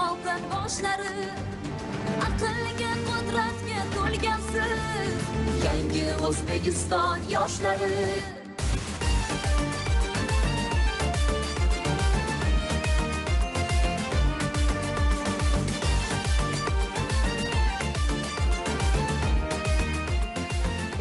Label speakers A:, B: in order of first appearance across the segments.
A: oltin boshlari, aqlga qudratga to'lgansiz yangi O'zbekiston yoshlari.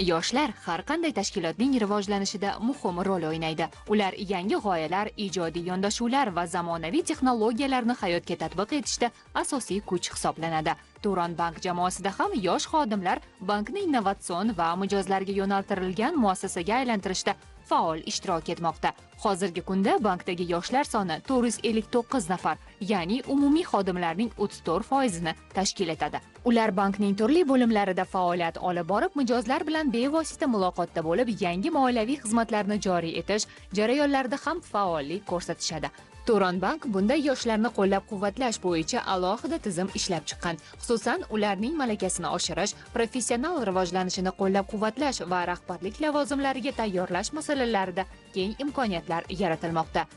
B: Yoshlar har qanday tashkilotning rivojlanishida muhim rol o'ynaydi. Ular yangi g'oyalar, ijodiy yondashuvlar va zamonaviy texnologiyalarni hayotga tatbiq etishda asosiy kuch hisoblanadi. Turon bank jamoasida ham yosh xodimlar bankni innovatsion va mijozlarga yo'naltirilgan muassasaga aylantirishda faol ishtirok etmoqda. Hozirgi kunda bankdagi yoshlar soni 459 nafar, ya'ni umumiy xodimlarning 34%ni tashkil etadi. Ular bankning turli bo'limlarida faoliyat olib borib, mijozlar bilan bevosita muloqotda bo'lib, yangi moliyaviy xizmatlarni joriy etish jarayonlarida ham faollik ko'rsatishadi. Turon bank bunday yoshlarni qo'llab-quvvatlash bo'yicha alohida tizim ishlab chiqqan. Xususan, ularning malakasini oshirish, professional rivojlanishini qo'llab-quvvatlash va rahbarlik lavozimlariga tayyorlash masalalarida keng imkoniyatlar yaratilmoqda.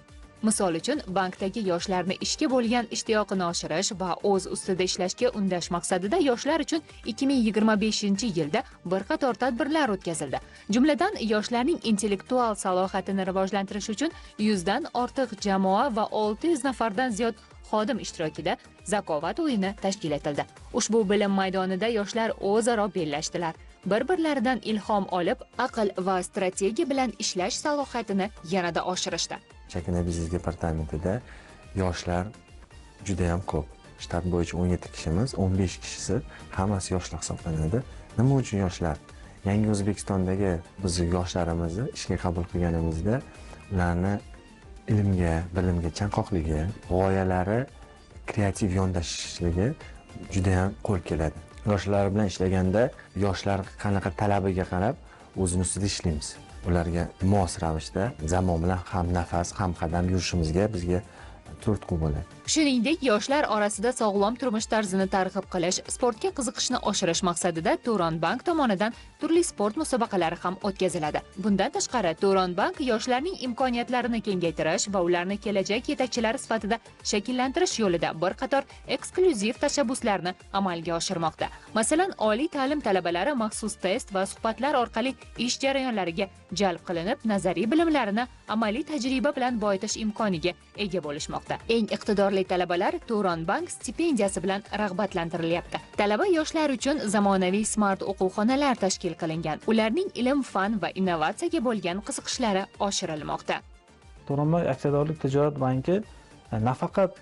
B: Misol uchun, bankdagi yoshlarni ishga bo'lgan ishtiyoqini oshirish va o'z ustida ishlashga undash maqsadida yoshlar uchun 2025-yilda bir qator tadbirlar o'tkazildi. Jumladan, yoshlarning intellektual salohiyatini rivojlantirish uchun 100 dan ortiq jamoa va 600 nafardan ziyod xodim ishtirokida zakovat o'yini tashkil etildi. Ushbu bilim maydonida yoshlar o'zaro bellashdilar. Bir-birlaridan ilhom olib, aql va strategiya bilan ishlash salohiyatini yanada oshirishdi.
C: Chakana biznes departamentida yoshlar juda ham ko'p. Shtat bo'yicha 17 kishimiz, 15 kishisi hammasi yoshlar hisoblanadi. Nima uchun yoshlar? Yangi O'zbekistondagi bizning yoshlarimizni ishga qabul qilganimizda ularni ilmga, bilimga chanqoqligi, g'oyalari, kreativ yondashishligi juda ham qo'l keladi. Yoshlar bilan ishlaganda yoshlar qanaqa talabiga qarab o'zini ustida ishlaymiz. Ularga mos ravishda zamon bilan ham nafas, ham qadam yurishimizga bizga turtqu bo'ladi.
B: Shuningdek, yoshlar orasida sog'lom turmush tarzini targ'ib qilish, sportga qiziqishni oshirish maqsadida Turon bank tomonidan turli sport musobaqalari ham o'tkaziladi. Bundan tashqari, Turon bank yoshlarning imkoniyatlarini kengaytirish va ularni kelajak yetakchilari sifatida shakllantirish yo'lida bir qator eksklyuziv tashabbuslarni amalga oshirmoqda. Masalan, oliy ta'lim talabalari maxsus test va suhbatlar orqali ish jarayonlariga jalb qilinib, nazariy bilimlarini amaliy tajriba bilan boyitish imkoniga ega bo'lishmoqda. Eng iqtidorli talabalar Turon bank stipendiyasi bilan rag'batlantirilyapti. Talaba yoshlar uchun zamonaviy smart o'quvxonalar tashkil qilingan. Ularning ilm, fan va innovatsiyaga bo'lgan qiziqishlari oshirilmoqda.
D: Turon bank aksiyadorlik tijorat banki nafaqat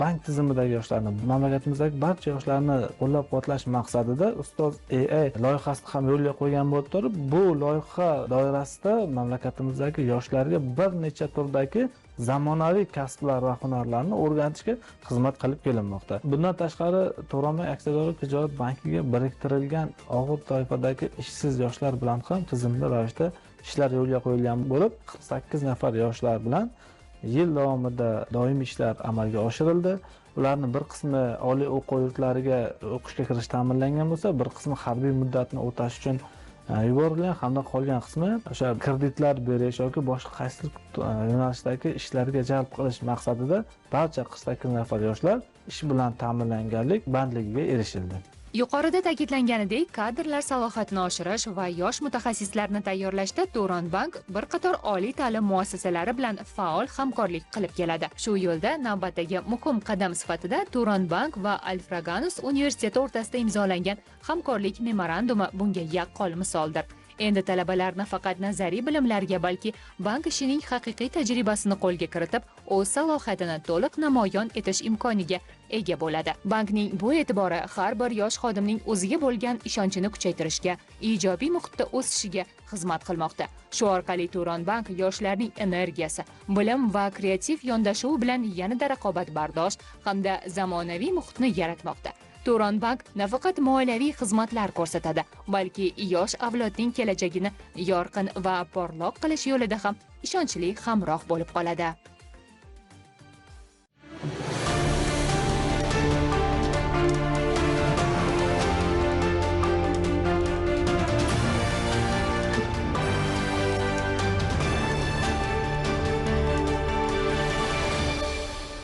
D: bank tizimidagi yoshlarni, mamlakatimizdagi barcha yoshlarni qo'llab-quvvatlash maqsadida Ustoz AI loyihasini ham yo'lga qo'ygan bo'lib turib, bu loyiha doirasida mamlakatimizdagi yoshlarga bir necha turdagi zamonaviy kasblar va hunarlarni o'rganishga xizmat qilib kelinmoqda. Bundan tashqari, Turon bank aksiyadorlik tijorat bankiga biriktirilgan og'ir toifadagi ishsiz yoshlar bilan ham tizimli ravishda ishlar yo'lga qo'yilgan bo'lib, 48 nafar yoshlar bilan yil davomida doimiy ishlar amalga oshirildi. Ularning bir qismi oliy o'quv yurtlariga o'qishga kirish ta'minlangan bo'lsa, bir qismi harbiy muddatni o'tash uchun yuborilgan, hamda qolgan qismi o'sha kreditlar berish yoki boshqa qaysidir yo'nalishdagi ishlarga jalb qilish maqsadida barcha 48 nafar yoshlar ish bilan ta'minlanganlik bandligiga erishildi.
B: Yuqorida ta'kidlanganidek, kadrlar salohiyatini oshirish va yosh mutaxassislarni tayyorlashda Turon bank bir qator oliy ta'lim muassasalari bilan faol hamkorlik qilib keladi. Shu yo'lda navbatdagi muhim qadam sifatida Turon bank va Alfraganus universiteti o'rtasida imzolangan hamkorlik memorandumi bunga yaqqol misoldir. Endi talabalar nafaqat nazariy bilimlarga, balki bank ishining haqiqiy tajribasini qo'lga kiritib, o'z salohiyatini to'liq namoyon etish imkoniga ega bo'ladi. Bankning bu e'tibori har bir yosh xodimning o'ziga bo'lgan ishonchini kuchaytirishga, ijobiy muhitda o'sishiga xizmat qilmoqda. Shu orqali Turon bank yoshlarning energiyasi, bilim va kreativ yondashuvi bilan yanada raqobatbardosh hamda zamonaviy muhitni yaratmoqda. Turon bank nafaqat moliyaviy xizmatlar ko'rsatadi, balki yosh avlodning kelajagini yorqin va porloq qilish yo'lida ham ishonchli hamroh bo'lib qoladi.